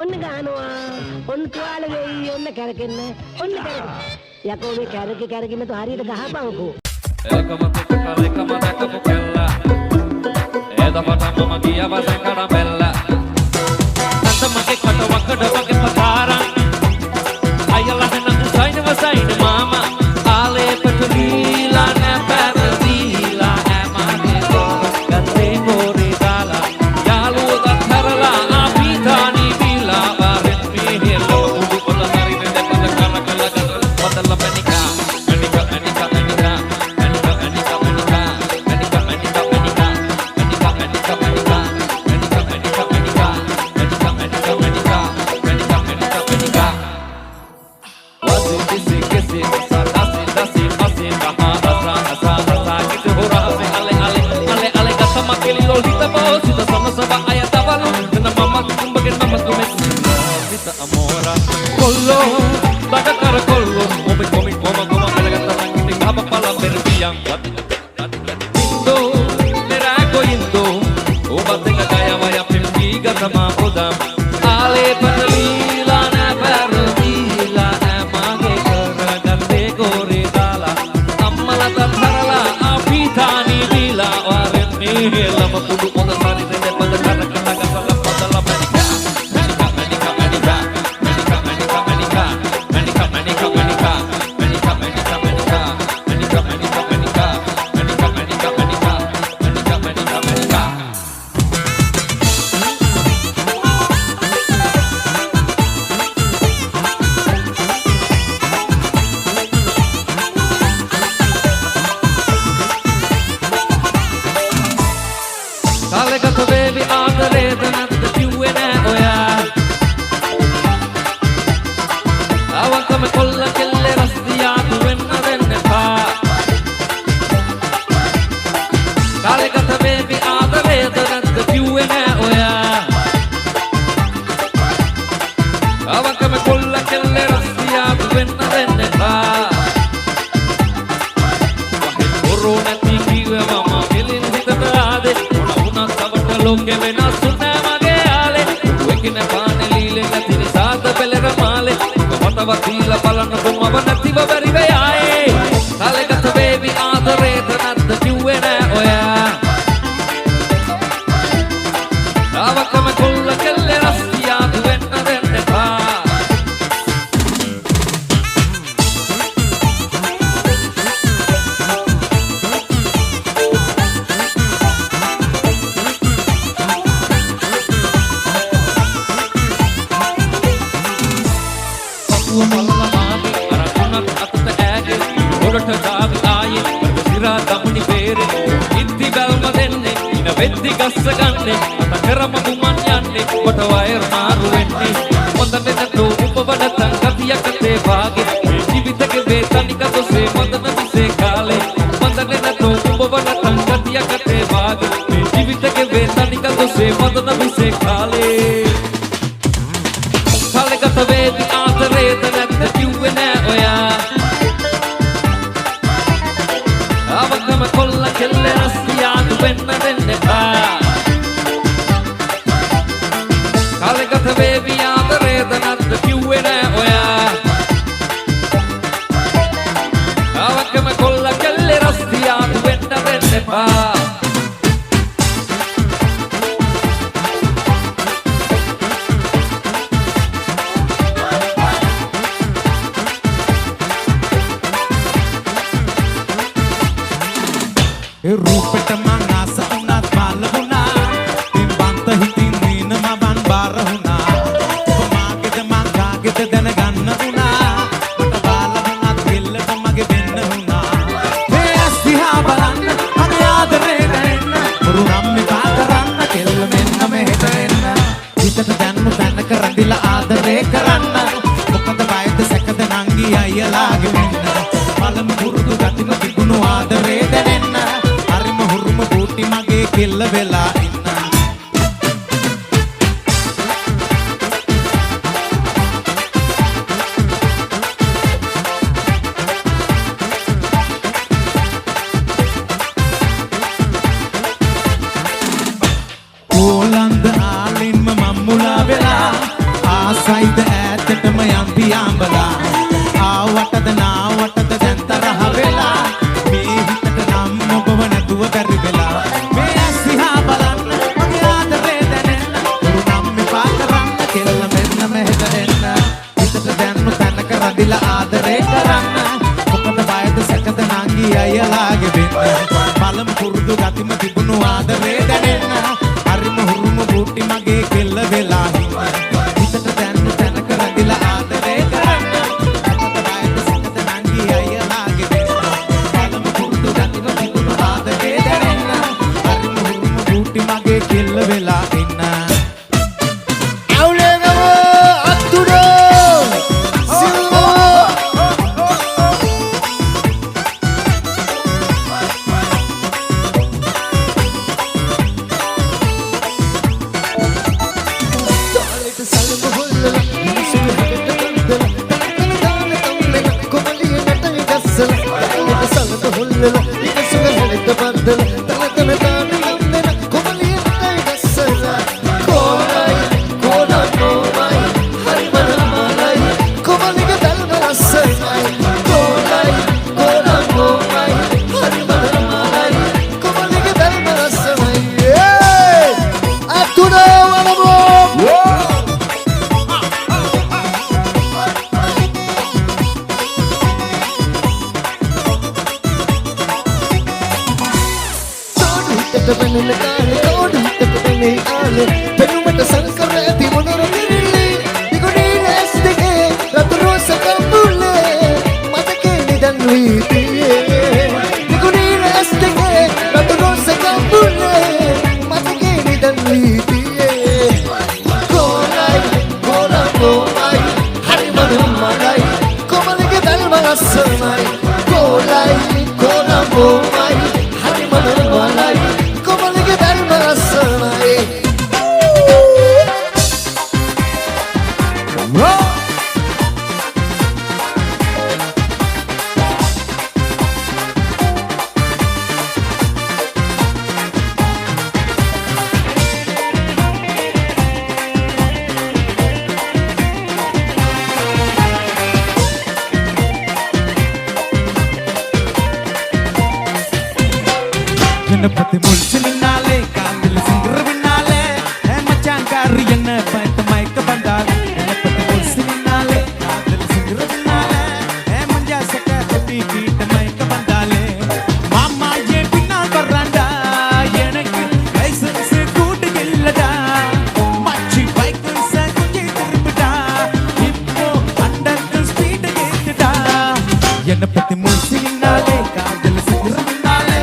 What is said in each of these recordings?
ඔන්න ගහනවා. ඔන්න තුවාල වෙයි. ඔන්න කැරකෙන්න. ඔන්න කැරකෙන්න. යකෝ මේ කැරකින්න તો හරියට ගහපන්කෝ. එකම දැකපු කෙල්ලා එදපට මම ගියා වසන් කඩබෙල්ල අතමගේ කට වකඩ වගේ පතාරන් අයලා දෙන්න සයින් වසයින් මාමා ආලේ පටලීලා නැපැරදීලා ඇමගේ ගත්තේ මොරේ දාලා යාළුවෝ දතරලා අපි තානි බිලා වරෙන් මෙහෙල උඩු පොළ හරිනේ දෙපද කල පතල පැනිකා Olanda alim mamula vela ආසයිද ඈතටම යම් පියාඹලා ආවටද නාවටද දැන් තරහ වෙලා මේ හිතට නම් ඔබව නැතුව බැරි වෙලා මේ ඇස්සිහා බලන්න මගේ ආදරේ දැනෙන්න උරු නම් මෙපා කරන්න කෙල්ල මෙන්න මෙහෙට එන්න හිතට දැන්නු තැනක රැඳිලා ආදරේ කරන්න මොකද බයද සැකද නංගි අයලාගේ වෙන්න බලමු පුරුදු ගතිම තිබුණු ආදරේ දැනෙන්න හරිම හුරුම බූටි මගේ කෙල්ල වෙලා හිතට දැන්නු තැනක රැඳිලා ආදරේ කරන්න මොකද බයද සැකද නංගි අයලාගේ වෙන්න බලමු පුරුදු ගතිම තිබුණු ආදරේ දැනෙන්න හරිම හුරුම බූටි මගේ කෙල්ල වෙලා ඉන්න जनपति मुल्सिल नाले कांदिल सिंगर बिनाले है मचान कारियन पैंत माइक बंदाले जनपति मुल्सिल नाले कांदिल सिंगर बिनाले है मंजा सका कटी कीट माइक बंदाले मामा ये बिना करंडा எனக்கு லைசன்ஸ் கூட்டு இல்லடா மச்சி பைக் से குஞ்சி திரும்பிடா இப்போ அண்டர் ஸ்பீட் ஏத்துடா जनपति मुल्सिल नाले कांदिल सिंगर बिनाले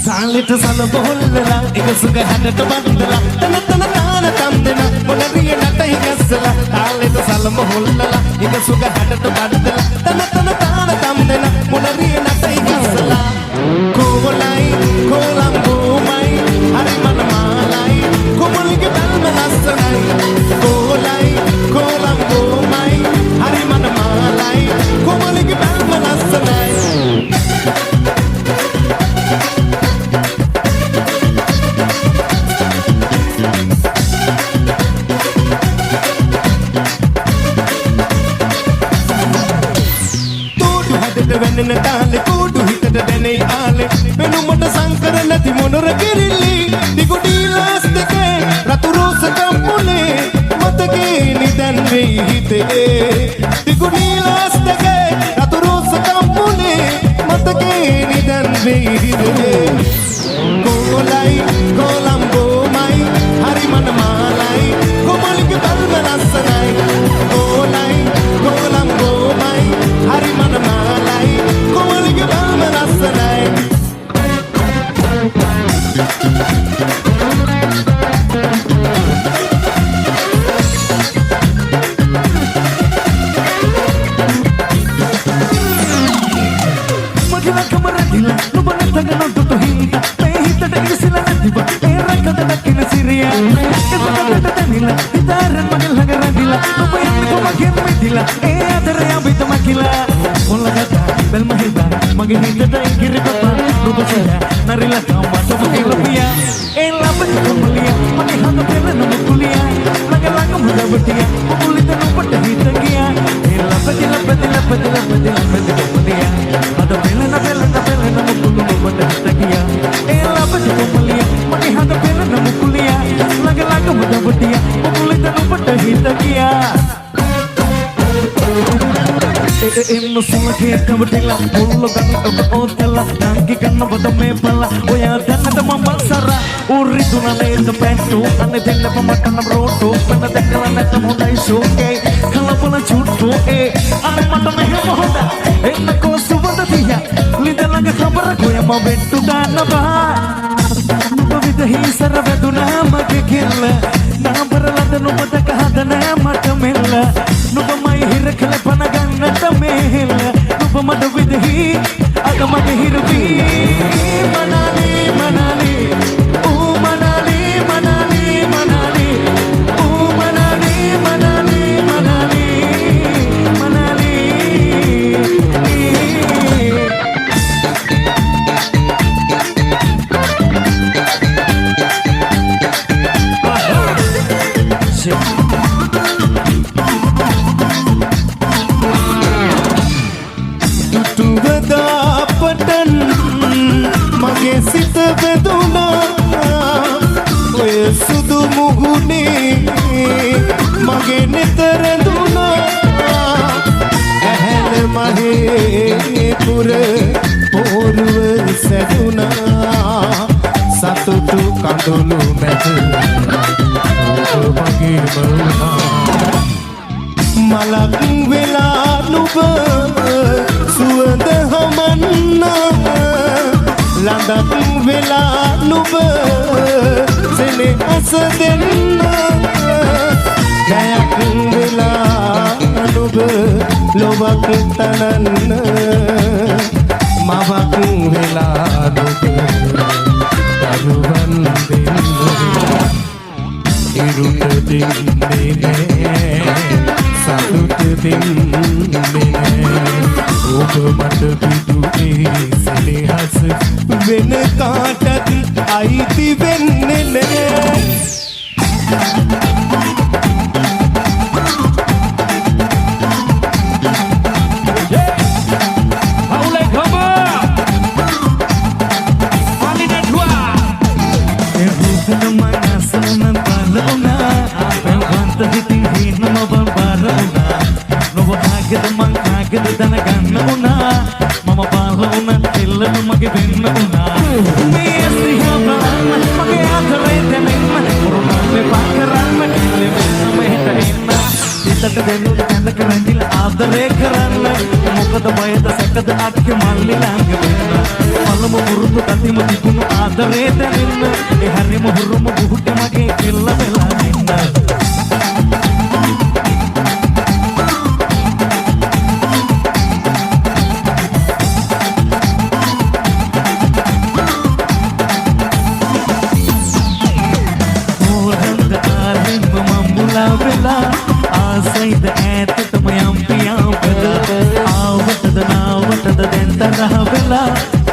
सालिट सन बोलला एक सुग हटट बंदला तन तन तान तंदना मोनरिय नटई गसला सालिट सन बोलला एक सुग हटट बंदला तन तन तान तंदना मोनरिय नटई गसला कोवलाई कोलंबो मई हरि मन मालाई कोमलगे बल नसनाई कोवलाई कोलंबो मई हरि मन मालाई कोमलगे बल नसनाई වෙන්න තාලේ කූඩු හිතට දැනේ ආලේ වෙනුමට සංකර නැති මොනර කිරිල්ලි දිගුඩීලාස් දෙකේ රතු රෝස කම්පුලේ මතකේ නිදන් වෙයි හිතේ දිගුඩීලාස් දෙකේ රතු රෝස කම්පුලේ මතකේ නිදන් වෙයි හිතේ කොලයි කොලම්බෝමයි හරි මනමාලයි කොමලික බල්බ ලස්සනයි කොලයි කොලම්බෝමයි හරි මනමාලයි කොමලික බල්බ ලස්සනයි මගල කමරදිල නුඹ නැතගෙන දුතු හින්දා මේ හිතට ඉසිලා නැතිව ඒ රකද දකින සිරියා එතකොට තනිලා ඉතරන් මගල ළඟ රැඳිලා නුඹ එක්ක මගෙන් මිදිලා ඒ අතරේ අපිට මකිලා මොළකට බෙල්ම හිතා මගේ හිතට ඉකිරි පපා නුඹ සරා නරිලා කම්මත මගේ ලපියා ඒ ලබට කොමලියා මගේ හඳ පෙරන මුකුලියා ළඟ ළඟ මුදවටියා මුකුලිත නුඹට හිත ගියා ඒ ලබට කොමලියා අද පෙරන මුකුළු නුඹට හිත ගියා ඒ ලබට කොමලියා මගේ හඳ පෙරන මුකුලියා ළඟ ළඟ මුදවටියා මුකුලිත නුඹට හිත ගියා ඉන්න සුලකේ කවටිලා මුල්ල ගන්න ඕතලා නාංගි ගන්න බද මේ බලා ඔයා දැන්නද මම සරා උරි දුනනේ පැට්ටු අනේ දෙන්න මටන රෝටෝ පෙන්න දැකලා නැත මොනයි ෂෝකේ කලබල චුට්ටෝ ඒ අනේ මට මෙහෙම හොඳ එන්න කොසුවද තියා ලිදලඟ ખબર ගොයම වෙට්ටු ගන්නවා විදහි සර වැදුනා මගේ කෙල්ල නාඹරලද නුඹ දක හදනා මට මෙල්ල නුඹමයි හිර කළ පන ගන්නට මෙහෙල්ල නුඹ මට විදහි අග මගේ හිරවි මනාලි මනාලි ඌ මනාලි මනාලි මනාලි ඌ මනාලි මනාලි මනාලි මනාලි පටන් මගේ සිත වැදුනා ඔය සුදු මුහුණේ මගේ නෙත රැඳුනා ඇහැල මහේ පුර පෝරුව සැදුනා සතුටු කඳුළු මැද ඔබ මගේ මලක් වෙලා නුඹ සුවඳ හමන්නා ලඳක් වෙලා නුඹ සෙනෙහස දෙන්නා ගයක් වෙලා නුඹ ලොවක් තනන්න මවක් වෙලා නුඹ දරුවන් දෙන්න ඉරුට දෙන්නේ නෑ සතුට දෙන්නේ ඔබ මට පිටුනේ සෙනෙහස වෙන කාටත් අයිති වෙන්නේ නෑ මගේ වෙන්න උනා මේ සිහිය බලන්න මගේ අතරේ දැනෙන්න උරුමේ පාකරන්න ලෙමෙන්න මෙහෙට එන්න හිතට දෙනුන කඳ කරන්දිලා ආදරේ කරන්න මොකද බයද සැකද අක්කේ මල්ලි ළඟ වෙන්න පළමු මුරුදු කතිම තිබුණු ආදරේ දැනෙන්න ඒ හරිම හුරුම බුහුට මගේ කෙල්ල වෙලා ඉන්න ආසයිද ඈතටම යම් පියාම් වෙලා ආවටද නාවටද දැන් තරහ වෙලා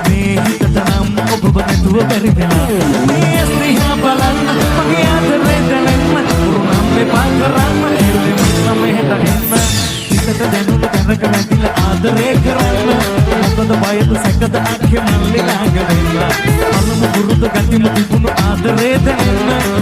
මේ හිතට නම් ඔබව නැතුව බැරි වෙලා මේ ස්නේහ බලන්න මගේ අතරේ දැනෙන්න උරුනම් මෙපා කරන්න එල්ලෙන්න මෙහෙට එන්න හිතට දැනුණු දැනක නැතිලා ආදරේ කරන්න බයද සැකද අක්කේ මල්ලි ළඟ වෙලා මනම පුරුදු ගතිම තිබුණු ආදරේ දැන්න